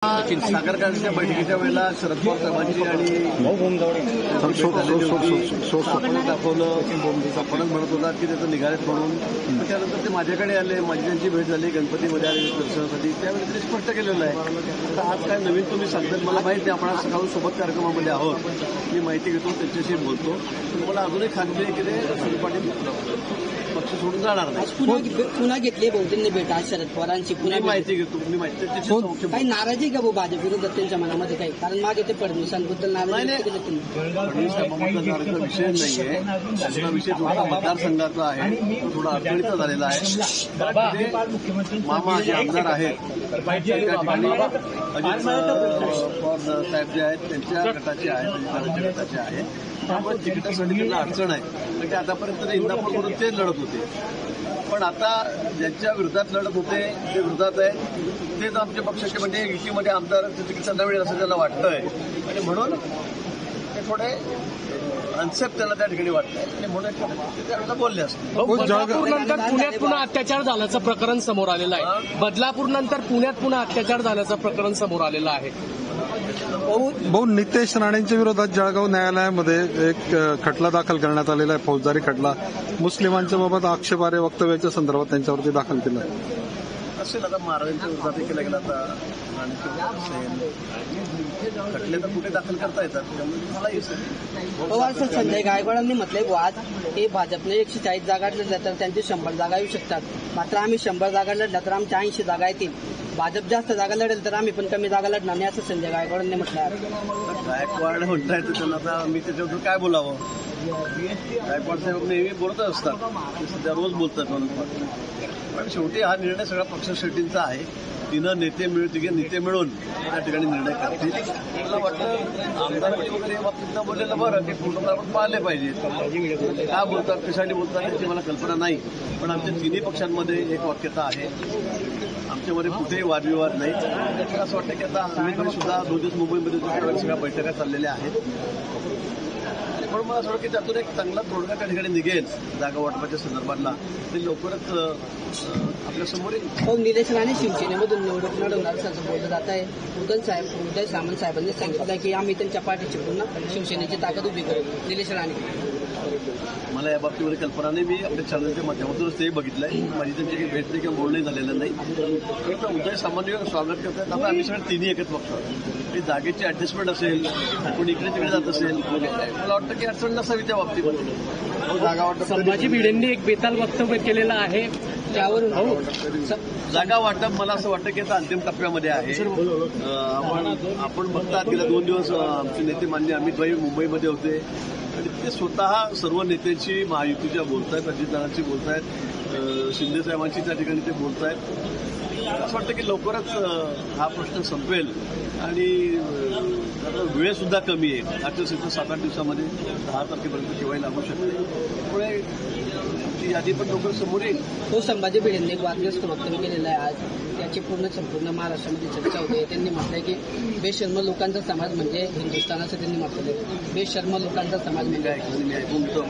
सागर कारखान्याच्या बैठकीच्या वेळेला शरद पवार साहेबांची आणि दाखवलं आपणच म्हणत होता की त्याचं निघालेत म्हणून. त्यानंतर ते माझ्याकडे आले, माझी त्यांची भेट झाली, गणपतीमध्ये आले दर्शनासाठी. त्यावेळी त्यांनी स्पष्ट केलेलं आहे. आता आज काय नवीन तुम्ही सांगतात मला माहिती नाही. आपण सकाळी सोबत कार्यक्रमामध्ये आहोत, मी माहिती घेतो, त्यांच्याशी बोलतो. मला अजूनही खात्री आहे की ते सुनील पाटील पक्ष सोडून जाणार नाही. पुन्हा घेतली बहुतेक भेट आज शरद पवारांची पुन्हा माहिती घेतो, मी माहिती काही नाराजी का भाऊ भाजप विरोधात त्यांच्या मनामध्ये काही? कारण मागे ते फडणवीसांबद्दल नाराजी फडणवीस साहेबांचा विषय नाहीये. त्याचा विषय थोडा मतदारसंघाचा आहे, तो थोडा अडचणीचा झालेला आहे. मामा जे आमदार आहेत त्या ठिकाणी अजित पवार साहेब जे आहेत त्यांच्या गटाचे आहेत, गटाचे आहेत. त्यामुळे तिकिटासाठी त्यांना अडचण आहे. म्हणजे आतापर्यंत इंदापूरकडून ते लढत होते, पण आता ज्यांच्या विरोधात लढत होते ते विरोधात आहे तेच आमच्या पक्षाचे म्हणजे युतीमध्ये आमदार तिकीट त्यांना मिळेल असं त्यांना वाटतंय. आणि म्हणून ते थोडे अनसेफ त्यांना त्या ठिकाणी वाटतंय आणि म्हणून ते त्यावेळेला बोलले असते. बदलापूरनंतर पुण्यात पुन्हा अत्याचार झाल्याचं प्रकरण समोर आलेलं आहे. बदलापूरनंतर पुण्यात पुन्हा अत्याचार झाल्याचं प्रकरण समोर आलेलं आहे. भाऊ, नितेश राणेंच्या विरोधात जळगाव न्यायालयामध्ये एक खटला दाखल करण्यात आलेला आहे, फौजदारी खटला. मुस्लिमांच्या बाबत आक्षेपार्ह वक्तव्याच्या संदर्भात त्यांच्यावरती दाखल केला असेल. आता महाराजांच्या विरोधात केला गेला आता खटले तर कुठे दाखल करता येतात, त्यामुळे मला पवार सर संजय गायकवाडांनी म्हटलंय आज हे भाजपने 140 जागा लढल्या तर त्यांचे 100 जागा येऊ शकतात. मात्र आम्ही 100 जागा लढल्या तर आमच्या 80 जागा येतील. भाजप जास्त जागा लढेल तर आम्ही पण कमी जागा लढणार नाही असं संजय गायकवाडांनी म्हटलं आहे. गायकवाड म्हणताय तर त्यांना आता मी त्याच्याबद्दल काय बोलावं. गायकवाड साहेब नेहमी बोलतच असतात, सध्या रोज बोलतात म्हणून. पण शेवटी हा निर्णय सगळा पक्ष शेट्टींचा आहे. तिघे नेते मिळून त्या ठिकाणी निर्णय करतील. मला वाटतं आमदार वगैरे या बाबतीत बोललेलं बरं की पूर्णतः आपण पाहिले पाहिजे. का बोलतात, कशासाठी बोलतात याची मला कल्पना नाही. पण आमच्या तिन्ही पक्षांमध्ये एक वाक्यता आहे, आमच्यामध्ये कुठेही वादविवाद नाही. असं वाटतं की आता आम्ही सुद्धा 2 दिवस मुंबईमध्ये सगळ्या बैठका चाललेल्या आहेत. म्हणून मला असं वाटतं की त्यातून एक चांगला तोडगा त्या ठिकाणी निघेल जागा वाटपाच्या संदर्भातला. ते लवकरच आपल्या समोर येईल. निलेश राणे शिवसेनेमधून निवडणूक लढवणार असं बोललं जात आहे. उदय सामंत साहेबांनी सांगितलं की आम्ही त्यांच्या पाठीची पूर्ण शिवसेनेची ताकद उभी करू. निलेश राणे मला या बाबतीमध्ये कल्पना नाही. मी आपल्या चॅनलच्या माध्यमातूनच ते बघितलंय. माझी त्यांची काही भेट नाही किंवा बोलणंही झालेलं नाही. उदय सामान्य स्वागत करतात. आता आम्ही सगळे तिन्ही एकच बघतो. जागेची ऍडजस्टमेंट असेल, कोणी इकडे तिकडे जात असेल, मला वाटतं की अडचण नसावी त्या बाबतीमध्ये. जागा वाटप संभाजी भिडेंनी एक बेताल वक्तव्य केलेलं आहे त्यावरून जागा वाटप मला असं वाटतं की आता अंतिम टप्प्यामध्ये आहे. आपण बघतात गेल्या 2 दिवस आमचे नेते मान्य अमित भाई मुंबईमध्ये होते आणि ते स्वतः सर्व नेत्यांची महायुतीच्या बोलतायत, अजितदादांची बोलतायत, शिंदे साहेबांची त्या ठिकाणी ते बोलतायत. असं वाटतं की लवकरच हा प्रश्न संपेल आणि वेळ सुद्धा कमी आहे. आजच्या 7-8 दिवसामध्ये 10 तारखेपर्यंत शिवाय लागू शकते. त्यामुळे ती यादी पण लवकर समोर येईल. तो संभाजी भिडेंनी एक वादग्रस्त वक्तव्य केलेलं आहे आज. त्याची संपूर्ण महाराष्ट्रामध्ये चर्चा होते. त्यांनी म्हटलंय की बेशर्म लोकांचा समाज म्हणजे हिंदुस्थानाचं त्यांनी म्हटलं. बेशर्म लोकांचा समाज म्हणजे ऐकून घेतो.